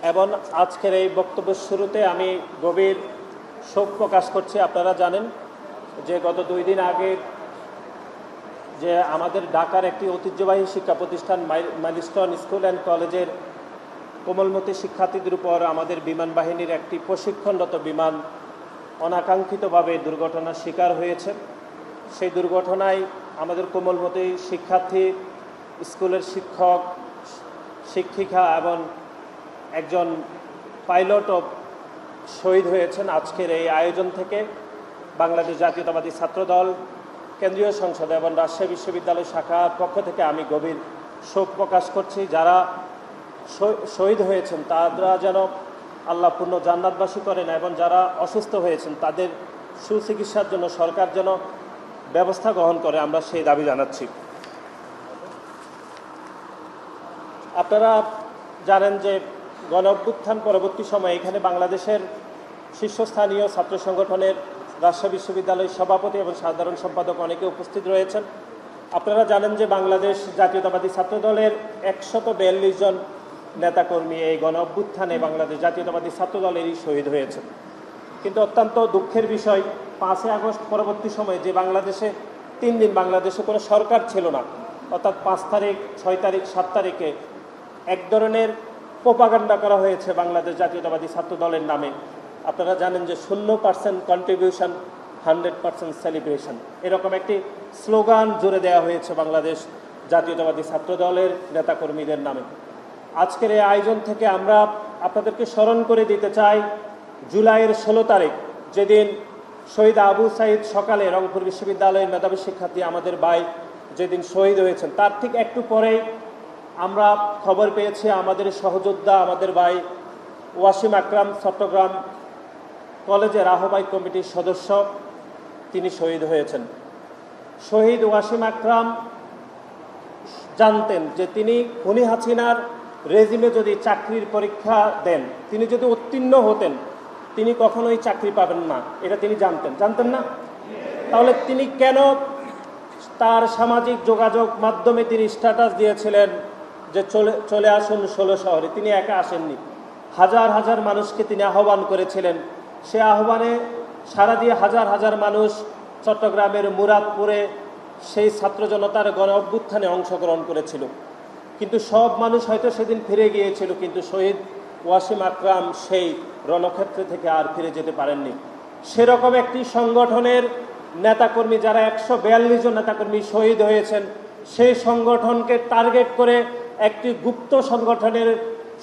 এবং আজকের এই বক্তব্যের শুরুতে আমি গভীর শোক প্রকাশ করছি। আপনারা জানেন যে গত 2 দিন আগে যে আমাদের ঢাকার একটি ঐতিহ্যবাহী শিক্ষা প্রতিষ্ঠান মাইলস্টোন স্কুল অ্যান্ড কলেজের কোমলমতি শিক্ষার্থীদের উপর আমাদের বিমান বাহিনীর একটি প্রশিক্ষণরত বিমান অনাকাঙ্ক্ষিতভাবে দুর্ঘটনার শিকার হয়েছে। সেই দুর্ঘটনায় আমাদের কোমলমতি শিক্ষার্থী, স্কুলের শিক্ষক, শিক্ষিকা এবং একজন পাইলটও শহীদ হয়েছেন। আজকের এই আয়োজন থেকে বাংলাদেশ জাতীয়তাবাদী ছাত্রদল, কেন্দ্রীয় সংসদ এবং রাজশাহী বিশ্ববিদ্যালয় শাখার পক্ষ থেকে আমি গভীর শোক প্রকাশ করছি। যারা শহীদ হয়েছেন তারা যেন আল্লাহ পূর্ণ জান্নাতবাসী করেন এবং যারা অসুস্থ হয়েছেন তাদের সুচিকিৎসার জন্য সরকার যেন ব্যবস্থা গ্রহণ করে, আমরা সেই দাবি জানাচ্ছি। আপনারা জানেন যে গণ অভ্যুত্থান পরবর্তী সময়ে এখানে বাংলাদেশের শীর্ষস্থানীয় ছাত্র সংগঠনের রাজশাহী বিশ্ববিদ্যালয়ের সভাপতি এবং সাধারণ সম্পাদক অনেকে উপস্থিত রয়েছেন। আপনারা জানেন যে বাংলাদেশ জাতীয়তাবাদী ছাত্রদলের 142 জন নেতাকর্মী এই গণ অভ্যুত্থানে বাংলাদেশ জাতীয়তাবাদী ছাত্রদলেরই শহীদ হয়েছেন। কিন্তু অত্যন্ত দুঃখের বিষয়, 5 আগস্ট পরবর্তী সময়ে যে বাংলাদেশে 3 দিন বাংলাদেশে কোনো সরকার ছিল না, অর্থাৎ 5 তারিখ, 6 তারিখ, 7 তারিখে এক ধরনের প্রোপাগান্ডা করা হয়েছে বাংলাদেশ জাতীয়তাবাদী ছাত্রদলের নামে। আপনারা জানেন যে 0% কন্ট্রিবিউশন, 100% সেলিব্রেশন, এরকম একটি স্লোগান জুড়ে দেওয়া হয়েছে বাংলাদেশ জাতীয়তাবাদী ছাত্রদলের নেতাকর্মীদের নামে। আজকের এই আয়োজন থেকে আমরা আপনাদেরকে স্মরণ করে দিতে চাই জুলাইয়ের 16 তারিখ, যেদিন শহীদ আবু সাইদ সকালে রংপুর বিশ্ববিদ্যালয়ের মেধাবী শিক্ষার্থী আমাদের ভাই যেদিন শহীদ হয়েছেন, তার ঠিক একটু পরেই আমরা খবর পেয়েছি আমাদের সহযোদ্ধা, আমাদের ভাই ওয়াসিম আকরাম চট্টগ্রাম কলেজের আহ্বায়ক কমিটির সদস্য, তিনি শহীদ হয়েছেন। শহীদ ওয়াসিম আকরাম জানতেন যে তিনি খুনি হাসিনার রেজিমে যদি চাকরির পরীক্ষা দেন, তিনি যদি উত্তীর্ণ হতেন, তিনি কখনোই চাকরি পাবেন না, এটা তিনি জানতেন না? তাহলে তিনি কেন তার সামাজিক যোগাযোগ মাধ্যমে তিনি স্ট্যাটাস দিয়েছিলেন যে চলে আসুন 16 শহরে? তিনি একা আসেননি, হাজার হাজার মানুষকে তিনি আহ্বান করেছিলেন। সে আহ্বানে সাড়া দিয়ে হাজার হাজার মানুষ চট্টগ্রামের মুরাদপুরে সেই ছাত্র জনতার গণ অভ্যুত্থানে অংশগ্রহণ করেছিল। কিন্তু সব মানুষ হয়তো সেদিন ফিরে গিয়েছিল, কিন্তু শহীদ ওয়াসিম আকরাম সেই রণক্ষেত্র থেকে আর ফিরে যেতে পারেননি। সেরকম একটি সংগঠনের নেতাকর্মী, যারা 142 জন নেতাকর্মী শহীদ হয়েছেন, সেই সংগঠনকে টার্গেট করে একটি গুপ্ত সংগঠনের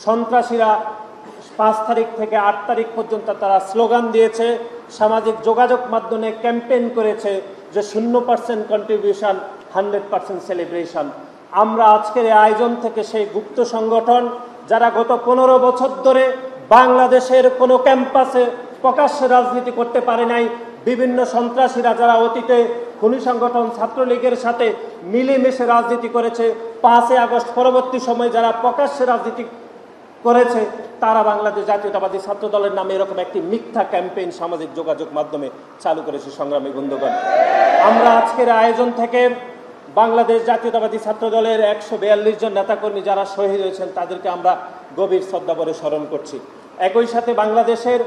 সন্ত্রাসীরা 5 তারিখ থেকে 8 তারিখ পর্যন্ত তারা স্লোগান দিয়েছে, সামাজিক যোগাযোগ মাধ্যমে ক্যাম্পেইন করেছে যে 0% কন্ট্রিবিউশন, 100% সেলিব্রেশন। আমরা আজকের এই আয়োজন থেকে সেই গুপ্ত সংগঠন, যারা গত 15 বছর ধরে বাংলাদেশের কোনো ক্যাম্পাসে প্রকাশ্যে রাজনীতি করতে পারে নাই, বিভিন্ন সন্ত্রাসীরা যারা অতীতে খুনি সংগঠন ছাত্রলীগের সাথে মিলেমিশে রাজনীতি করেছে, 5 আগস্ট পরবর্তী সময়ে যারা প্রকাশ্যে রাজনীতি করেছে, তারা বাংলাদেশ জাতীয়তাবাদী ছাত্রদলের নামে এরকম একটি মিথ্যা ক্যাম্পেইন সামাজিক যোগাযোগ মাধ্যমে চালু করেছে। সংগ্রামী বন্ধুগণ, আমরা আজকের আয়োজন থেকে বাংলাদেশ জাতীয়তাবাদী ছাত্রদলের 142 জন নেতাকর্মী যারা শহীদ হয়েছেন তাদেরকে আমরা গভীর শ্রদ্ধাভরে স্মরণ করছি। একই সাথে বাংলাদেশের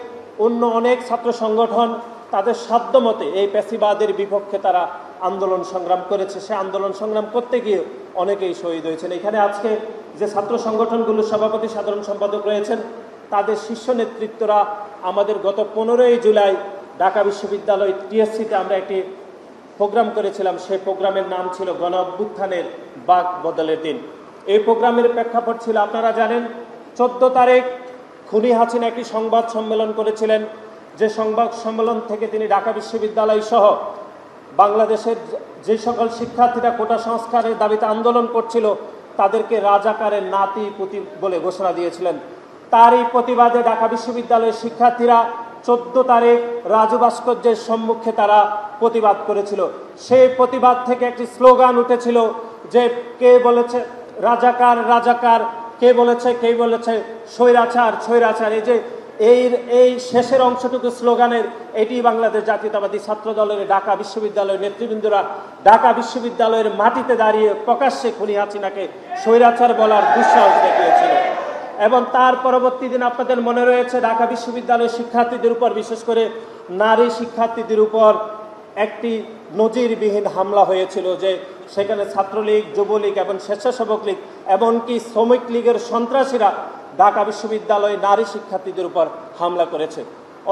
অন্য অনেক ছাত্র সংগঠন তাদের সাধ্যমতে এই প্যাসিবাদের বিপক্ষে তারা আন্দোলন সংগ্রাম করেছে। সে আন্দোলন সংগ্রাম করতে গিয়ে অনেকেই শহীদ হয়েছেন। এখানে আজকে যে ছাত্র সংগঠনগুলোর সভাপতি, সাধারণ সম্পাদক রয়েছেন, তাদের শীর্ষ নেতৃত্বরা আমাদের গত 15ই জুলাই ঢাকা বিশ্ববিদ্যালয় টিএসসিতে আমরা একটি প্রোগ্রাম করেছিলাম। সেই প্রোগ্রামের নাম ছিল গণ অভ্যুত্থানের বাক বদলের দিন। এই প্রোগ্রামের প্রেক্ষাপট ছিল, আপনারা জানেন, 14 তারিখ খুনি হাসিনা একটি সংবাদ সম্মেলন করেছিলেন, যে সংবাদ সম্মেলন থেকে তিনি ঢাকা বিশ্ববিদ্যালয় সহ বাংলাদেশের যে সকল শিক্ষার্থীরা কোটা সংস্কারের দাবিতে আন্দোলন করছিল তাদেরকে রাজাকারের নাতি পুতি বলে ঘোষণা দিয়েছিলেন। তারই প্রতিবাদে ঢাকা বিশ্ববিদ্যালয়ের শিক্ষার্থীরা 14 তারিখ রাজু ভাস্কর্যের সম্মুখে তারা প্রতিবাদ করেছিল। সেই প্রতিবাদ থেকে একটি স্লোগান উঠেছিল যে কে বলেছে রাজাকার রাজাকার, কে বলেছে স্বৈরাচার স্বৈরাচার। এই যে এই শেষের অংশটুকু স্লোগানের, এটি বাংলাদেশ জাতীয়তাবাদী ছাত্রদলের ঢাকা বিশ্ববিদ্যালয়ের নেতৃবৃন্দরা ঢাকা বিশ্ববিদ্যালয়ের মাটিতে দাঁড়িয়ে প্রকাশ্যে খুনি হাসিনাকে স্বৈরাচার বলার দুঃসাহস দেখিয়েছিল। এবং তার পরবর্তী দিন আপনাদের মনে রয়েছে ঢাকা বিশ্ববিদ্যালয়ের শিক্ষার্থীদের উপর, বিশেষ করে নারী শিক্ষার্থীদের উপর একটি নজিরবিহীন হামলা হয়েছিল, যে সেখানে ছাত্রলীগ, যুবলীগ এবং স্বেচ্ছাসেবক লীগ এমনকি শ্রমিক লীগের সন্ত্রাসীরা ঢাকা বিশ্ববিদ্যালয়ে নারী শিক্ষার্থীদের উপর হামলা করেছে।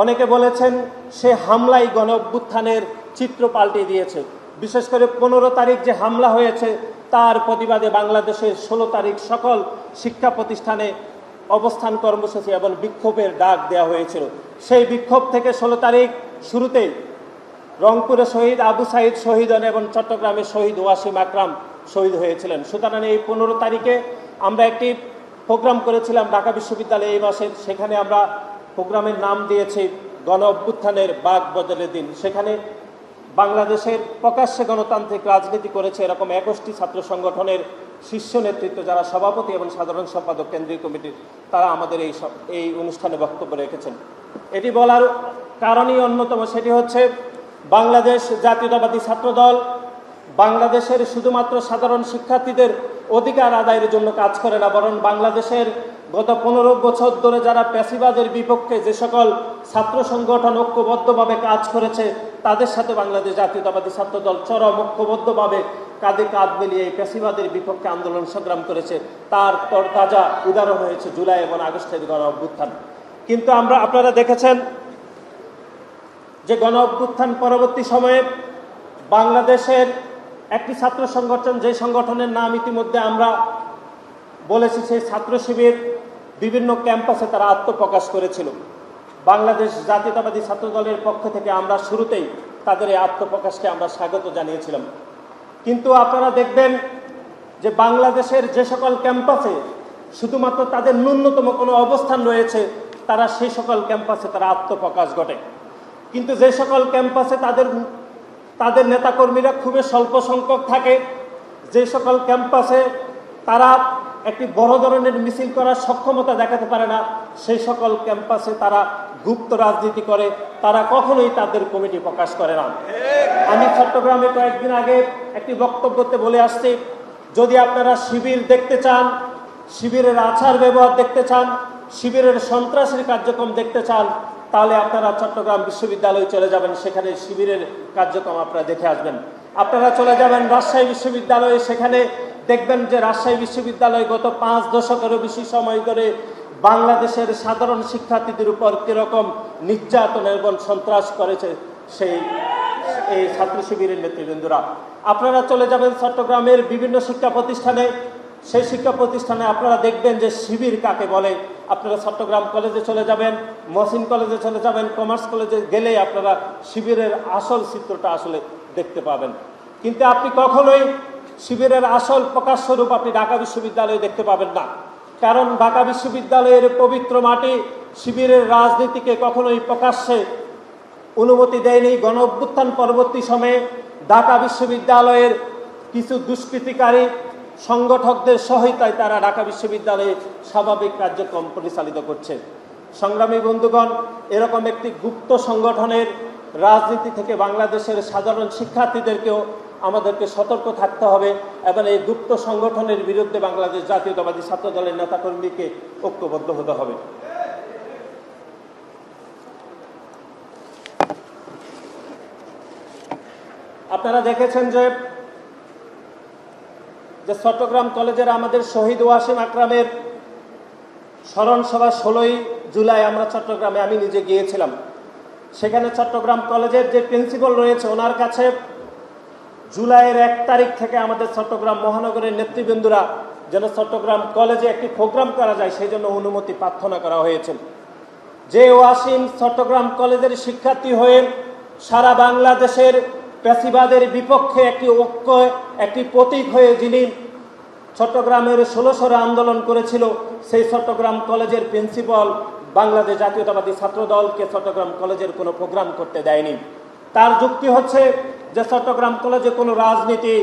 অনেকে বলেছেন সে হামলাই গণ অভ্যুত্থানের চিত্র পাল্টে দিয়েছে। বিশেষ করে 15 তারিখ যে হামলা হয়েছে তার প্রতিবাদে বাংলাদেশের 16 তারিখ সকল শিক্ষা প্রতিষ্ঠানে অবস্থান কর্মসূচি এবং বিক্ষোভের ডাক দেওয়া হয়েছিল। সেই বিক্ষোভ থেকে 16 তারিখ শুরুতেই রংপুরে শহীদ আবু সাইদ শহীদ হন এবং চট্টগ্রামে শহীদ ওয়াসিম আকরাম শহীদ হয়েছিলেন। সুতরাং এই 15 তারিখে আমরা একটি প্রোগ্রাম করেছিলাম ঢাকা বিশ্ববিদ্যালয়ে এই মাসে। সেখানে আমরা প্রোগ্রামের নাম দিয়েছি গণ অভ্যুত্থানের বাক বদলের দিন। সেখানে বাংলাদেশের প্রকাশ্যে গণতান্ত্রিক রাজনীতি করেছে এরকম 21টি ছাত্র সংগঠনের শীর্ষ নেতৃত্ব, যারা সভাপতি এবং সাধারণ সম্পাদক কেন্দ্রীয় কমিটির, তারা আমাদের এই অনুষ্ঠানে বক্তব্য রেখেছেন। এটি বলার কারণই অন্যতম, সেটি হচ্ছে বাংলাদেশ জাতীয়তাবাদী ছাত্রদল বাংলাদেশের শুধুমাত্র সাধারণ শিক্ষার্থীদের অধিকার আদায়ের জন্য কাজ করে না, বরং বাংলাদেশের গত 15 বছর ধরে যারা প্যাসিবাদের বিপক্ষে যে সকল ছাত্র সংগঠন ঐক্যবদ্ধভাবে কাজ করেছে তাদের সাথে বাংলাদেশ জাতীয়তাবাদী ছাত্রদল চরম ঐক্যবদ্ধভাবে কাঁধে কাঁধ মিলিয়ে এই প্যাসিবাদের বিপক্ষে আন্দোলন সংগ্রাম করেছে। তার তরতাজা উদাহরণ হয়েছে জুলাই এবং আগস্টের গণ অভ্যুত্থান। কিন্তু আপনারা দেখেছেন যে গণ অভ্যুত্থান পরবর্তী সময়ে বাংলাদেশের একটি ছাত্র সংগঠন, যে সংগঠনের নাম ইতিমধ্যে আমরা বলেছি, সেই ছাত্র শিবির বিভিন্ন ক্যাম্পাসে তারা আত্মপ্রকাশ করেছিল। বাংলাদেশ জাতীয়তাবাদী ছাত্রদলের পক্ষ থেকে আমরা শুরুতেই তাদের এই আত্মপ্রকাশকে আমরা স্বাগত জানিয়েছিলাম। কিন্তু আপনারা দেখবেন যে বাংলাদেশের যে সকল ক্যাম্পাসে শুধুমাত্র তাদের ন্যূনতম কোনো অবস্থান রয়েছে, তারা সেই সকল ক্যাম্পাসে তারা আত্মপ্রকাশ ঘটে। কিন্তু যে সকল ক্যাম্পাসে তাদের নেতাকর্মীরা খুবই স্বল্প সংখ্যক থাকে, যে সকল ক্যাম্পাসে তারা একটি বড় ধরনের মিছিল করার সক্ষমতা দেখাতে পারে না, সেই সকল ক্যাম্পাসে তারা গুপ্ত রাজনীতি করে, তারা কখনোই তাদের কমিটি প্রকাশ করে না। আমি চট্টগ্রামে কয়েকদিন আগে একটি বক্তব্যতে বলে আসছি, যদি আপনারা শিবির দেখতে চান, শিবিরের আচার ব্যবহার দেখতে চান, শিবিরের সন্ত্রাসের কার্যক্রম দেখতে চান, তাহলে আপনারা চট্টগ্রাম বিশ্ববিদ্যালয়ে চলে যাবেন, সেখানে শিবিরের কার্যক্রম আপনারা দেখে আসবেন। আপনারা চলে যাবেন রাজশাহী বিশ্ববিদ্যালয়ে, সেখানে দেখবেন যে রাজশাহী বিশ্ববিদ্যালয় গত 5 দশকেরও বেশি সময় ধরে বাংলাদেশের সাধারণ শিক্ষার্থীদের উপর কীরকম নির্যাতন এবং সন্ত্রাস করেছে এই ছাত্র শিবিরের নেতৃবৃন্দরা। আপনারা চলে যাবেন চট্টগ্রামের বিভিন্ন শিক্ষা প্রতিষ্ঠানে, সেই শিক্ষা প্রতিষ্ঠানে আপনারা দেখবেন যে শিবির কাকে বলে। আপনারা চট্টগ্রাম কলেজে চলে যাবেন, মহসিন কলেজে চলে যাবেন, কমার্স কলেজে গেলেই আপনারা শিবিরের আসল চিত্রটা আসলে দেখতে পাবেন। কিন্তু আপনি কখনোই শিবিরের আসল প্রকাশস্বরূপ আপনি ঢাকা বিশ্ববিদ্যালয়ে দেখতে পাবেন না, কারণ ঢাকা বিশ্ববিদ্যালয়ের পবিত্র মাটি শিবিরের রাজনীতিকে কখনোই প্রকাশ্যে অনুমতি দেয়নি। গণ অভ্যুত্থান পরবর্তী সময়ে ঢাকা বিশ্ববিদ্যালয়ের কিছু দুষ্কৃতিকারী সংগঠকদের সহায়তায় তারা ঢাকা বিশ্ববিদ্যালয়ে স্বাভাবিক কার্যক্রম পরিচালিত করছে। সংগ্রামী বন্ধুগণ, এরকম একটি গুপ্ত সংগঠনের রাজনীতি থেকে বাংলাদেশের সাধারণ শিক্ষার্থীদেরকেও আমাদেরকে সতর্ক থাকতে হবে এবং এই গুপ্ত সংগঠনের বিরুদ্ধে বাংলাদেশ জাতীয়তাবাদী ছাত্রদলের নেতাকর্মীকে ঐক্যবদ্ধ হতে হবে। আপনারা দেখেছেন যে চট্টগ্রাম কলেজের আমাদের শহীদ ওয়াসিম আকরামের স্মরণ সভা 16ই জুলাই আমরা চট্টগ্রামে আমি নিজে গিয়েছিলাম। সেখানে চট্টগ্রাম কলেজের যে প্রিন্সিপাল রয়েছে ওনার কাছে জুলাইয়ের 1 তারিখ থেকে আমাদের চট্টগ্রাম মহানগরের নেতৃবৃন্দরা যেন চট্টগ্রাম কলেজে একটি প্রোগ্রাম করা যায় সেই জন্য অনুমতি প্রার্থনা করা হয়েছে। যে ওয়াসিম চট্টগ্রাম কলেজের শিক্ষার্থী হয়ে সারা বাংলাদেশের প্যাসিবাদের বিপক্ষে একটি ঐক্য, একটি প্রতীক হয়ে যিনি চট্টগ্রামের 16 আন্দোলন করেছিল, সেই চট্টগ্রাম কলেজের প্রিন্সিপাল বাংলাদেশ জাতীয়তাবাদী ছাত্রদলকে চট্টগ্রাম কলেজের কোনো প্রোগ্রাম করতে দেয়নি। তার যুক্তি হচ্ছে যে চট্টগ্রাম কলেজে কোনো রাজনীতি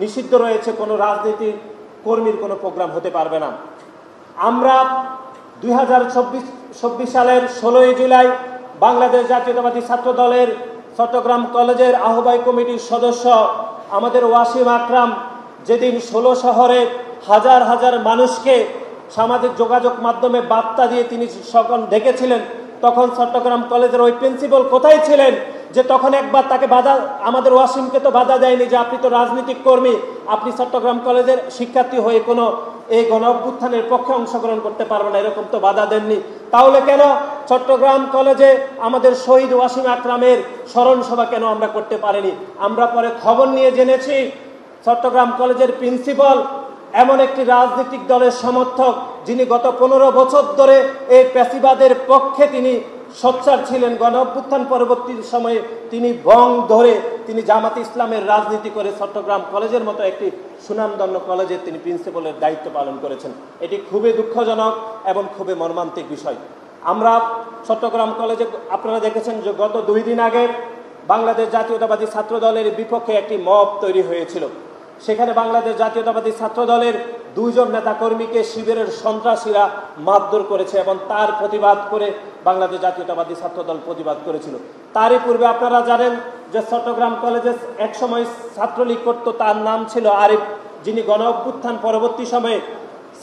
নিষিদ্ধ রয়েছে, কোনো রাজনীতি কর্মীর কোনো প্রোগ্রাম হতে পারবে না। আমরা 2024 সালের 16ই জুলাই বাংলাদেশ জাতীয়তাবাদী ছাত্রদলের চট্টগ্রাম কলেজের আহ্বায়ক কমিটির সদস্য আমাদের ওয়াসিম আকরাম যেদিন 16 শহরে হাজার হাজার মানুষকে সামাজিক যোগাযোগ মাধ্যমে বার্তা দিয়ে তিনি সকল ডেকেছিলেন, তখন চট্টগ্রাম কলেজের ওই প্রিন্সিপাল কোথায় ছিলেন? যে তখন একবার তাকে বাধা, আমাদের ওয়াসিমকে তো বাধা দেয়নি যে আপনি তো রাজনৈতিক কর্মী, আপনি চট্টগ্রাম কলেজের শিক্ষার্থী হয়ে কোনো এই গণ অভ্যুত্থানের পক্ষে অংশগ্রহণ করতে পারবে না, এরকম তো বাধা দেননি। তাহলে কেন চট্টগ্রাম কলেজে আমাদের শহীদ ওয়াসিম আকরামের স্মরণ সভা কেন আমরা করতে পারিনি? আমরা পরে খবর নিয়ে জেনেছি চট্টগ্রাম কলেজের প্রিন্সিপাল এমন একটি রাজনৈতিক দলের সমর্থক, যিনি গত 15 বছর ধরে এই প্যাসিবাদের পক্ষে তিনি সোচ্চার ছিলেন। গণ অভ্যুত্থান পরবর্তী সময়ে তিনি বং ধরে তিনি জামাত ইসলামের রাজনীতি করে চট্টগ্রাম কলেজের মতো একটি সুনামধন্য কলেজে তিনি প্রিন্সিপালের দায়িত্ব পালন করেছেন। এটি খুবই দুঃখজনক এবং খুবই মর্মান্তিক বিষয়। আমরা চট্টগ্রাম কলেজে আপনারা দেখেছেন যে গত 2 দিন আগে বাংলাদেশ জাতীয়তাবাদী ছাত্র দলের বিপক্ষে একটি মব তৈরি হয়েছিল। সেখানে বাংলাদেশ জাতীয়তাবাদী ছাত্র দলের 2 জন নেতাকর্মীকে শিবিরের সন্ত্রাসীরা মারধর করেছে এবং তার প্রতিবাদ করে বাংলাদেশ জাতীয়তাবাদী ছাত্র দল প্রতিবাদ করেছিল। তারই পূর্বে আপনারা জানেন যে চট্টগ্রাম কলেজে একসময় ছাত্রলীগ করত, তার নাম ছিল আরিফ, যিনি গণ অভ্যুত্থান পরবর্তী সময়ে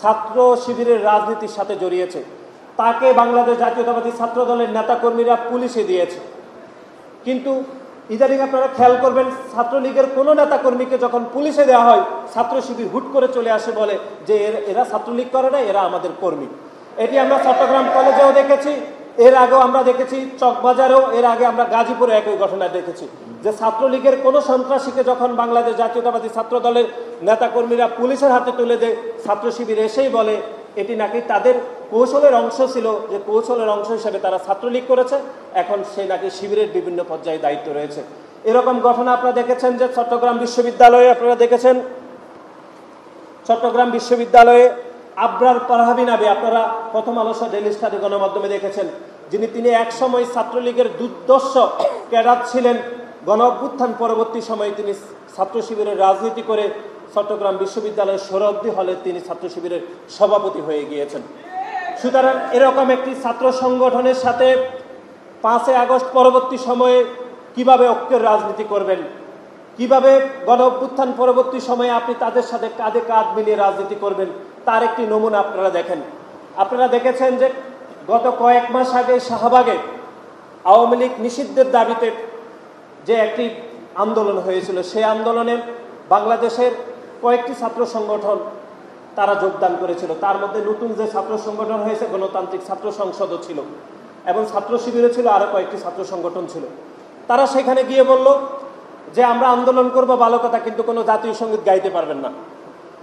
ছাত্র শিবিরের রাজনীতির সাথে জড়িয়েছে। তাকে বাংলাদেশ জাতীয়তাবাদী ছাত্র দলের নেতাকর্মীরা পুলিশে দিয়েছে। কিন্তু ইদানিং আপনারা খেয়াল করবেন, ছাত্রলীগের কোনো নেতাকর্মীকে যখন পুলিশে দেওয়া হয়, ছাত্র শিবির হুট করে চলে আসে, বলে যে এরা ছাত্রলীগ করে না, এরা আমাদের কর্মী। এটি আমরা চট্টগ্রাম কলেজেও দেখেছি, এর আগেও আমরা দেখেছি চকবাজারেও, এর আগে আমরা গাজীপুরে একই ঘটনা দেখেছি যে ছাত্রলীগের কোনো সন্ত্রাসীকে যখন বাংলাদেশ জাতীয়তাবাদী ছাত্র দলের নেতাকর্মীরা পুলিশের হাতে তুলে দেয়, ছাত্র শিবির এসেই বলে এটি নাকি তাদের কৌশলের অংশ ছিল, যে কৌশলের অংশ হিসেবে তারা ছাত্রলীগ করেছে, এখন সে নাকি শিবিরের বিভিন্ন পর্যায়ে দায়িত্ব রয়েছে। এরকম ঘটনা আপনারা দেখেছেন যে চট্টগ্রাম বিশ্ববিদ্যালয়ে, আপনারা দেখেছেন চট্টগ্রাম বিশ্ববিদ্যালয়ে আবরার পারহাবি নামে, আপনারা প্রথম আলো ডেইলি স্টার গণমাধ্যমে দেখেছেন, তিনি একসময় ছাত্রলীগের দুর্দর্শ ক্যাডার ছিলেন। গণ অভ্যুত্থান পরবর্তী সময়ে তিনি ছাত্র শিবিরের রাজনীতি করে চট্টগ্রাম বিশ্ববিদ্যালয়ের সোহরাওয়ার্দী হলে তিনি ছাত্র শিবিরের সভাপতি হয়ে গিয়েছেন। সুতরাং এরকম একটি ছাত্র সংগঠনের সাথে 5 আগস্ট পরবর্তী সময়ে কিভাবে ঐক্যের রাজনীতি করবেন, কিভাবে গণ অভ্যুত্থান পরবর্তী সময়ে আপনি তাদের সাথে কাঁধে কাঁধ মিলিয়ে রাজনীতি করবেন, তার একটি নমুনা আপনারা দেখেন। আপনারা দেখেছেন যে গত কয়েক মাস আগে শাহবাগে আওয়ামী লীগ নিষিদ্ধের দাবিতে যে একটি আন্দোলন হয়েছিল, সেই আন্দোলনে বাংলাদেশের কয়েকটি ছাত্র সংগঠন তারা যোগদান করেছিল। তার মধ্যে নতুন যে ছাত্র সংগঠন হয়েছে গণতান্ত্রিক ছাত্র সংসদও ছিল এবং ছাত্র শিবিরও ছিল, আরও কয়েকটি ছাত্র সংগঠন ছিল। তারা সেখানে গিয়ে বলল যে আমরা আন্দোলন করব ভালো কথা, কিন্তু কোনো জাতীয় সঙ্গীত গাইতে পারবেন না।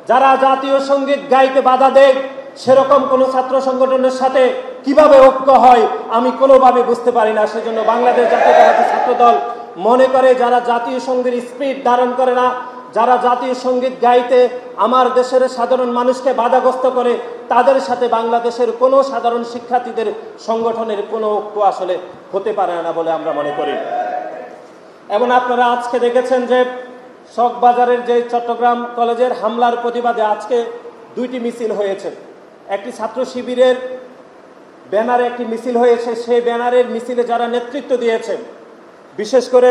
যারা জাতীয় সঙ্গীত গাইতে বাধা দেয় সেরকম কোনো ছাত্র সংগঠনের সাথে কিভাবে ঐক্য হয় আমি কোনোভাবে বুঝতে পারি না। সেজন্য বাংলাদেশ জাতীয়তাবাদী ছাত্র দল মনে করে যারা জাতীয় সঙ্গীত স্পিরিট ধারণ করে না, যারা জাতীয় সঙ্গীত গাইতে আমার দেশের সাধারণ মানুষকে বাধাগ্রস্ত করে, তাদের সাথে বাংলাদেশের কোনো সাধারণ শিক্ষার্থীদের সংগঠনের কোনো ঐক্য আসলে হতে পারে না বলে আমরা মনে করি। এবং আপনারা আজকে দেখেছেন যে চকবাজারের যে চট্টগ্রাম কলেজের হামলার প্রতিবাদে আজকে 2টি মিছিল হয়েছে। একটি ছাত্র শিবিরের ব্যানারে একটি মিছিল হয়েছে, সেই ব্যানারের মিছিলে যারা নেতৃত্ব দিয়েছে, বিশেষ করে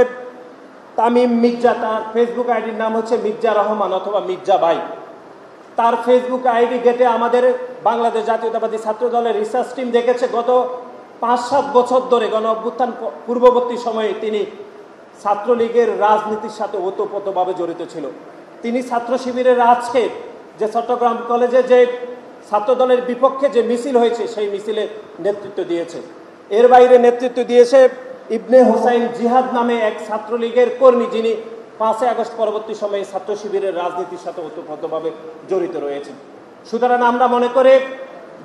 তামিম মির্জা, তার ফেসবুক আইডির নাম হচ্ছে মির্জা রহমান অথবা মির্জা ভাই, তার ফেসবুক আইডি ঘেটে আমাদের বাংলাদেশ জাতীয়তাবাদী ছাত্র দলের রিসার্চ টিম দেখেছে গত 5-7 বছর ধরে গণ অভ্যুত্থান পূর্ববর্তী সময়ে তিনি ছাত্রলীগের রাজনীতির সাথে ওতপ্রোতভাবে জড়িত ছিল। তিনি ছাত্র শিবিরের আজকে যে চট্টগ্রাম কলেজে যে ছাত্র দলের বিপক্ষে যে মিছিল হয়েছে সেই মিছিলে নেতৃত্ব দিয়েছে। এর বাইরে নেতৃত্ব দিয়েছে ইবনে হুসাইন জিহাদ নামে এক ছাত্রলীগের কর্মী, যিনি 5 আগস্ট পরবর্তী সময়ে ছাত্র শিবিরের রাজনীতির সাথে ওতপ্রোতভাবে জড়িত রয়েছেন। সুতরাং আমরা মনে করি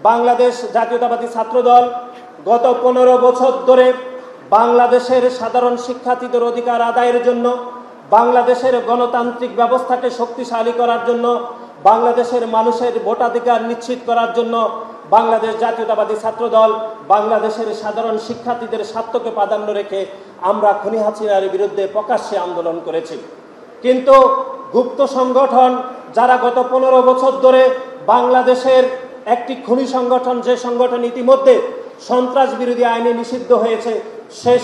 বাংলাদেশ জাতীয়তাবাদী ছাত্র দল গত 15 বছর ধরে বাংলাদেশের সাধারণ শিক্ষার্থীদের অধিকার আদায়ের জন্য, বাংলাদেশের গণতান্ত্রিক ব্যবস্থাকে শক্তিশালী করার জন্য, বাংলাদেশের মানুষের ভোটাধিকার নিশ্চিত করার জন্য বাংলাদেশ জাতীয়তাবাদী ছাত্র দল বাংলাদেশের সাধারণ শিক্ষার্থীদের স্বার্থকে প্রাধান্য রেখে আমরা খুনি হাসিনার বিরুদ্ধে প্রকাশ্যে আন্দোলন করেছি। কিন্তু গুপ্ত সংগঠন যারা গত 15 বছর ধরে বাংলাদেশের একটি খুনি সংগঠন, যে সংগঠন ইতিমধ্যে সন্ত্রাস বিরোধী আইনে নিষিদ্ধ হয়েছে, সেই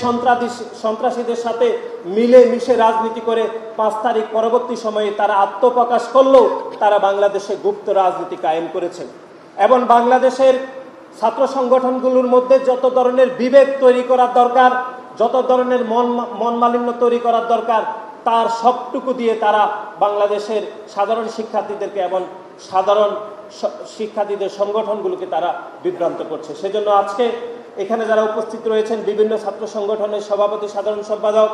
সন্ত্রাসীদের সাথে মিলে মিশে রাজনীতি করে 5 তারিখ পরবর্তী সময়ে তারা আত্মপ্রকাশ করলেও তারা বাংলাদেশে গুপ্ত রাজনীতি কায়েম করেছে। এবং বাংলাদেশের ছাত্র সংগঠনগুলোর মধ্যে যত ধরনের বিবেক তৈরি করার দরকার, যত ধরনের মন মালিন্য তৈরি করার দরকার, তার সবটুকু দিয়ে তারা বাংলাদেশের সাধারণ শিক্ষার্থীদেরকে এবং সাধারণ শিক্ষার্থীদের সংগঠনগুলোকে তারা বিভ্রান্ত করছে। সেজন্য আজকে এখানে যারা উপস্থিত রয়েছেন বিভিন্ন ছাত্র সংগঠনের সভাপতি, সাধারণ সম্পাদক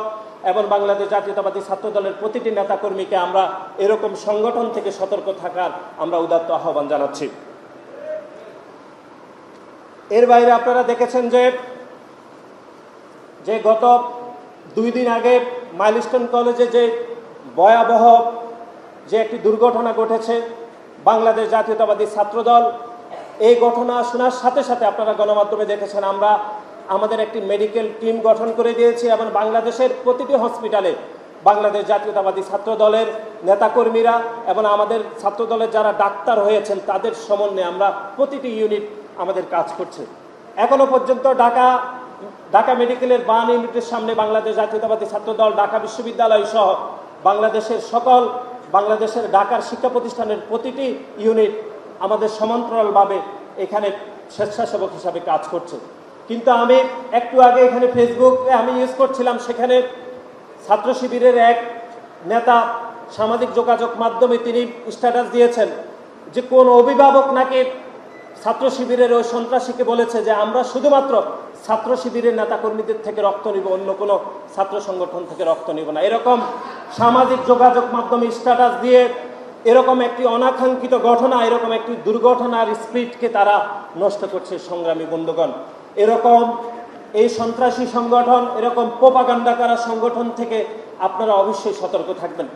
এবং বাংলাদেশ জাতীয়তাবাদী ছাত্র দলের প্রতিটি নেতাকর্মীকে আমরা এরকম সংগঠন থেকে সতর্ক থাকার আমরা উদাত্ত আহ্বান জানাচ্ছি। এর বাইরে আপনারা দেখেছেন যে গত 2 দিন আগে মাইলস্টোন কলেজে যে ভয়াবহ যে একটি দুর্ঘটনা ঘটেছে, বাংলাদেশ জাতীয়তাবাদী ছাত্রদল এই ঘটনা শোনার সাথে সাথে আপনারা গণমাধ্যমে দেখেছেন আমরা আমাদের একটি মেডিকেল টিম গঠন করে দিয়েছি এবং বাংলাদেশের প্রতিটি হসপিটালে বাংলাদেশ জাতীয়তাবাদী ছাত্রদলের নেতাকর্মীরা এবং আমাদের ছাত্রদলের যারা ডাক্তার হয়েছেন তাদের সমন্বয়ে আমরা প্রতিটি ইউনিট আমাদের কাজ করছে। এখনো পর্যন্ত ঢাকা মেডিকেলের বান ইউনিটের সামনে বাংলাদেশ জাতীয়তাবাদী ছাত্রদল, ঢাকা বিশ্ববিদ্যালয় সহ বাংলাদেশের ঢাকার শিক্ষা প্রতিষ্ঠানের প্রতিটি ইউনিট আমাদের সমান্তরালভাবে এখানে স্বেচ্ছাসেবক হিসাবে কাজ করছে। কিন্তু আমি একটু আগে এখানে ফেসবুকে আমি ইউজ করছিলাম, সেখানে ছাত্র শিবিরের এক নেতা সামাজিক যোগাযোগ মাধ্যমে তিনি স্ট্যাটাস দিয়েছেন যে কোন অভিভাবক নাকি ছাত্র শিবিরের ওই সন্ত্রাসীকে বলেছে যে আমরা শুধুমাত্র ছাত্র শিবিরের নেতাকর্মীদের থেকে রক্ত নিব, অন্য কোনো ছাত্র সংগঠন থেকে রক্ত নিব না। এরকম সামাজিক যোগাযোগ মাধ্যমে স্ট্যাটাস দিয়ে এরকম একটি অনাকাঙ্ক্ষিত ঘটনা, এরকম একটি দুর্ঘটনার স্পিরিটকে তারা নষ্ট করছে। সংগ্রামী বন্ধুগণ, এরকম এই সন্ত্রাসী সংগঠন, এরকম প্রোপাগান্ডা করা সংগঠন থেকে আপনারা অবশ্যই সতর্ক থাকবেন।